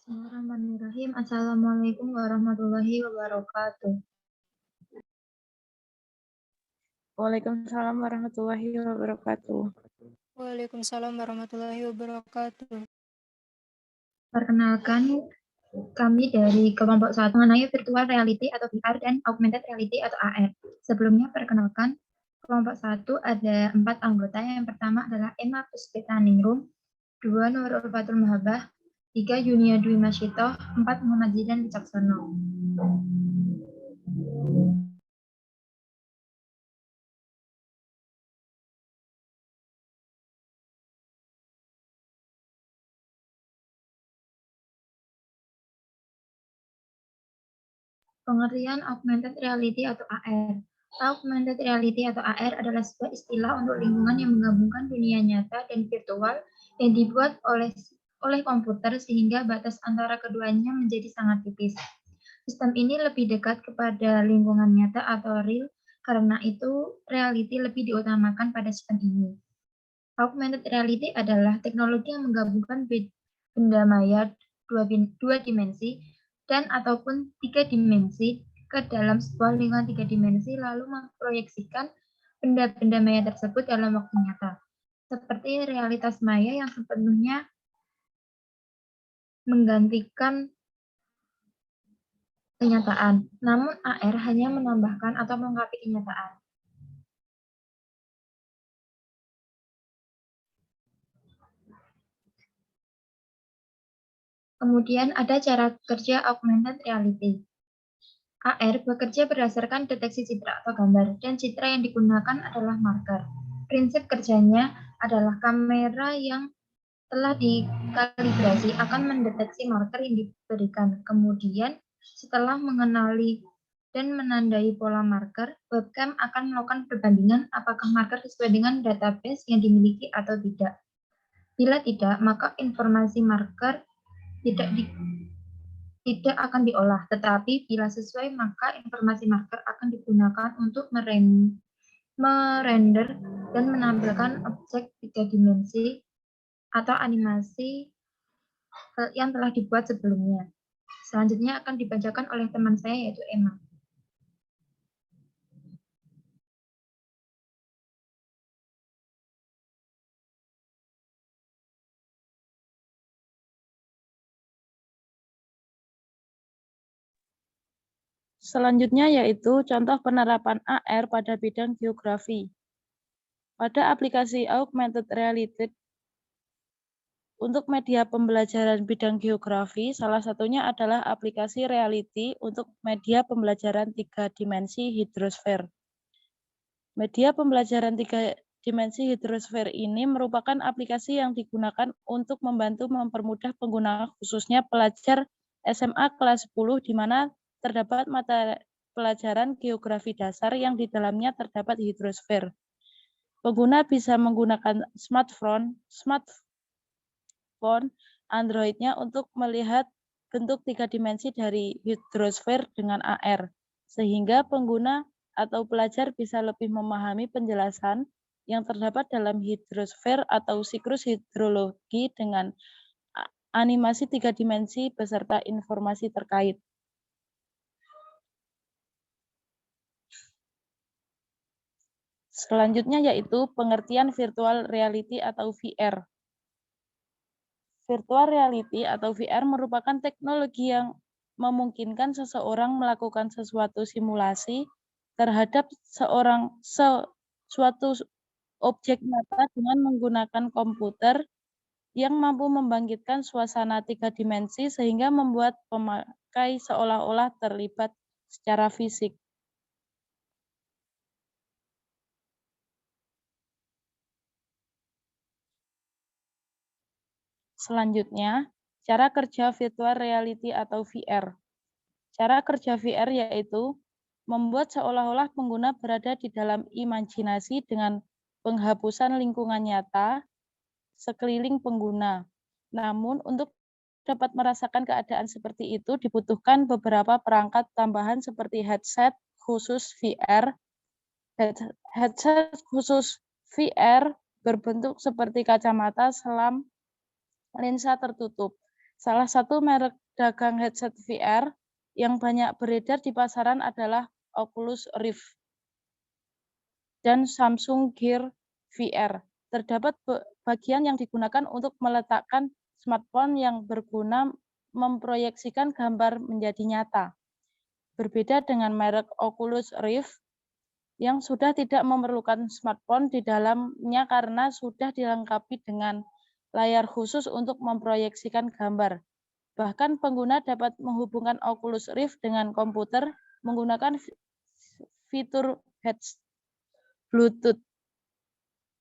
Bismillahirrahmanirrahim. Assalamualaikum warahmatullahi wabarakatuh. Waalaikumsalam warahmatullahi wabarakatuh. Waalaikumsalam warahmatullahi wabarakatuh. Perkenalkan, kami dari kelompok 1 mengenai virtual reality atau VR dan augmented reality atau AR. Sebelumnya perkenalkan, kelompok 1 ada 4 anggota. Yang pertama adalah Emma Puspitaningrum, 2 Nurul Fatul Mahabah, 3 Yunia Dwi Masyito, 4 Muhammad Zidan Wicaksono. Pengertian augmented reality atau AR. Augmented reality atau AR adalah sebuah istilah untuk lingkungan yang menggabungkan dunia nyata dan virtual yang dibuat oleh komputer sehingga batas antara keduanya menjadi sangat tipis. Sistem ini lebih dekat kepada lingkungan nyata atau real, karena itu reality lebih diutamakan pada sistem ini. Augmented reality adalah teknologi yang menggabungkan benda maya dua dimensi dan ataupun 3 dimensi ke dalam sebuah lingkungan 3 dimensi lalu memproyeksikan benda-benda maya tersebut dalam waktu nyata. Seperti realitas maya yang sepenuhnya menggantikan kenyataan. Namun AR hanya menambahkan atau melengkapi kenyataan. Kemudian ada cara kerja augmented reality. AR bekerja berdasarkan deteksi citra atau gambar, dan citra yang digunakan adalah marker. Prinsip kerjanya adalah kamera yang telah dikalibrasi akan mendeteksi marker yang diberikan. Kemudian, setelah mengenali dan menandai pola marker, webcam akan melakukan perbandingan apakah marker sesuai dengan database yang dimiliki atau tidak. Bila tidak, maka informasi marker tidak akan diolah, tetapi bila sesuai maka informasi marker akan digunakan untuk merender dan menampilkan objek 3 dimensi atau animasi yang telah dibuat sebelumnya. Selanjutnya akan dibacakan oleh teman saya yaitu Emma. Selanjutnya yaitu contoh penerapan AR pada bidang geografi. Pada aplikasi augmented reality untuk media pembelajaran bidang geografi, salah satunya adalah aplikasi reality untuk media pembelajaran 3 dimensi hidrosfer. Media pembelajaran 3 dimensi hidrosfer ini merupakan aplikasi yang digunakan untuk membantu mempermudah pengguna khususnya pelajar SMA kelas 10 di mana terdapat mata pelajaran geografi dasar yang di dalamnya terdapat hidrosfer. Pengguna bisa menggunakan smartphone Android-nya untuk melihat bentuk 3 dimensi dari hidrosfer dengan AR, sehingga pengguna atau pelajar bisa lebih memahami penjelasan yang terdapat dalam hidrosfer atau siklus hidrologi dengan animasi 3 dimensi beserta informasi terkait. Selanjutnya yaitu pengertian virtual reality atau VR. Virtual reality atau VR merupakan teknologi yang memungkinkan seseorang melakukan sesuatu simulasi terhadap suatu objek nyata dengan menggunakan komputer yang mampu membangkitkan suasana 3 dimensi sehingga membuat pemakai seolah-olah terlibat secara fisik. Selanjutnya, cara kerja virtual reality atau VR. Cara kerja VR yaitu membuat seolah-olah pengguna berada di dalam imajinasi dengan penghapusan lingkungan nyata sekeliling pengguna. Namun, untuk dapat merasakan keadaan seperti itu dibutuhkan beberapa perangkat tambahan seperti headset khusus VR. Headset khusus VR berbentuk seperti kacamata selam lensa tertutup Salah satu merek dagang headset VR yang banyak beredar di pasaran adalah Oculus Rift dan Samsung Gear VR. Terdapat bagian yang digunakan untuk meletakkan smartphone yang berguna memproyeksikan gambar menjadi nyata. Berbeda dengan merek Oculus Rift yang sudah tidak memerlukan smartphone di dalamnya karena sudah dilengkapi dengan layar khusus untuk memproyeksikan gambar. Bahkan pengguna dapat menghubungkan Oculus Rift dengan komputer menggunakan fitur Bluetooth.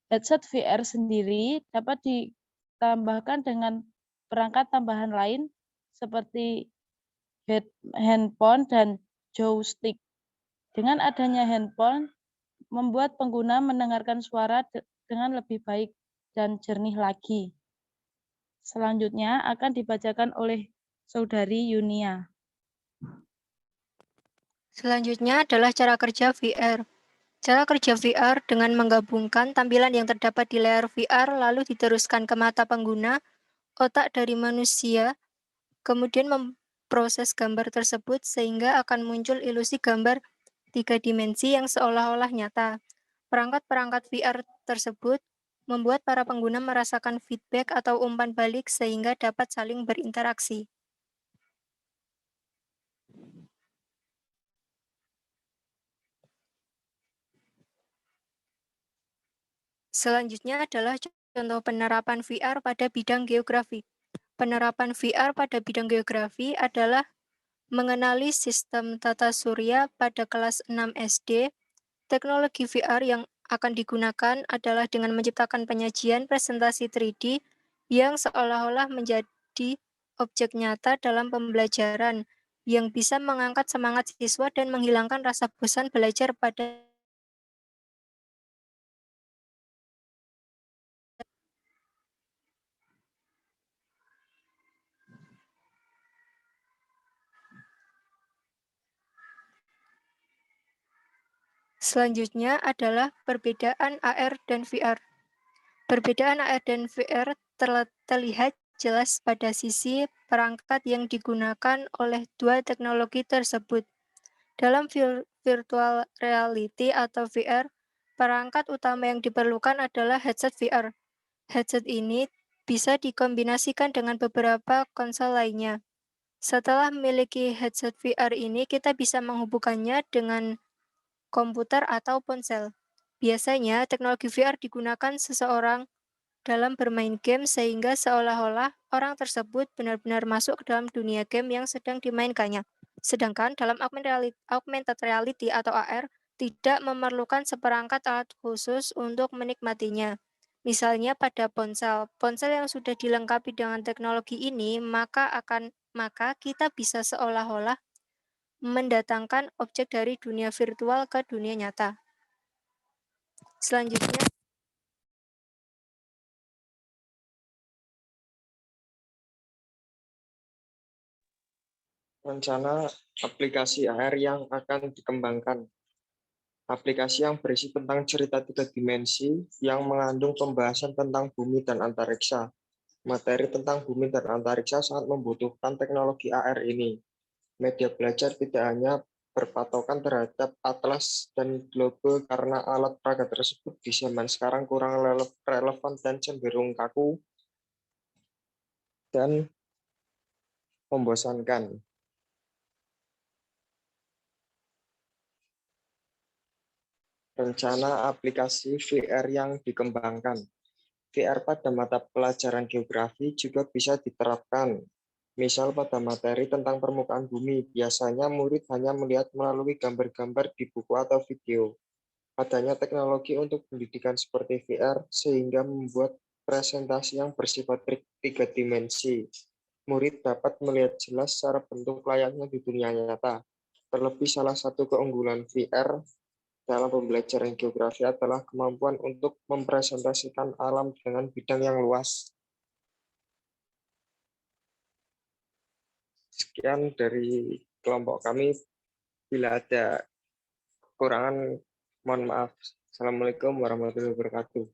Headset VR sendiri dapat ditambahkan dengan perangkat tambahan lain seperti handphone dan joystick. Dengan adanya handphone, membuat pengguna mendengarkan suara dengan lebih baik dan jernih lagi. Selanjutnya akan dibacakan oleh Saudari Yunia. Selanjutnya adalah cara kerja VR. Cara kerja VR dengan menggabungkan tampilan yang terdapat di layar VR lalu diteruskan ke mata pengguna, otak dari manusia, kemudian memproses gambar tersebut sehingga akan muncul ilusi gambar 3 dimensi yang seolah-olah nyata. Perangkat-perangkat VR tersebut membuat para pengguna merasakan feedback atau umpan balik sehingga dapat saling berinteraksi. Selanjutnya adalah contoh penerapan VR pada bidang geografi. Penerapan VR pada bidang geografi adalah mengenali sistem tata surya pada kelas 6 SD. Teknologi VR yang akan digunakan adalah dengan menciptakan penyajian presentasi 3D yang seolah-olah menjadi objek nyata dalam pembelajaran yang bisa mengangkat semangat siswa dan menghilangkan rasa bosan belajar pada Selanjutnya adalah perbedaan AR dan VR. Perbedaan AR dan VR terlihat jelas pada sisi perangkat yang digunakan oleh dua teknologi tersebut. Dalam virtual reality atau VR, perangkat utama yang diperlukan adalah headset VR. Headset ini bisa dikombinasikan dengan beberapa konsol lainnya. Setelah memiliki headset VR ini, kita bisa menghubungkannya dengan komputer atau ponsel. Biasanya, teknologi VR digunakan seseorang dalam bermain game sehingga seolah-olah orang tersebut benar-benar masuk ke dalam dunia game yang sedang dimainkannya. Sedangkan dalam augmented reality atau AR tidak memerlukan seperangkat alat khusus untuk menikmatinya. Misalnya pada ponsel. Ponsel yang sudah dilengkapi dengan teknologi ini, maka kita bisa seolah-olah mendatangkan objek dari dunia virtual ke dunia nyata. Selanjutnya, rencana aplikasi AR yang akan dikembangkan. Aplikasi yang berisi tentang cerita 3 dimensi yang mengandung pembahasan tentang bumi dan antariksa. Materi tentang bumi dan antariksa sangat membutuhkan teknologi AR ini. Media belajar tidak hanya berpatokan terhadap atlas dan globe karena alat peraga tersebut di zaman sekarang kurang relevan dan cenderung kaku dan membosankan. Rencana aplikasi VR yang dikembangkan. VR pada mata pelajaran geografi juga bisa diterapkan. Misal pada materi tentang permukaan bumi, biasanya murid hanya melihat melalui gambar-gambar di buku atau video. Adanya teknologi untuk pendidikan seperti VR sehingga membuat presentasi yang bersifat 3 dimensi. Murid dapat melihat jelas secara bentuk layaknya di dunia nyata. Terlebih salah satu keunggulan VR dalam pembelajaran geografi adalah kemampuan untuk mempresentasikan alam dengan bidang yang luas. Sekian dari kelompok kami. Bila ada kekurangan, mohon maaf. Assalamualaikum warahmatullahi wabarakatuh.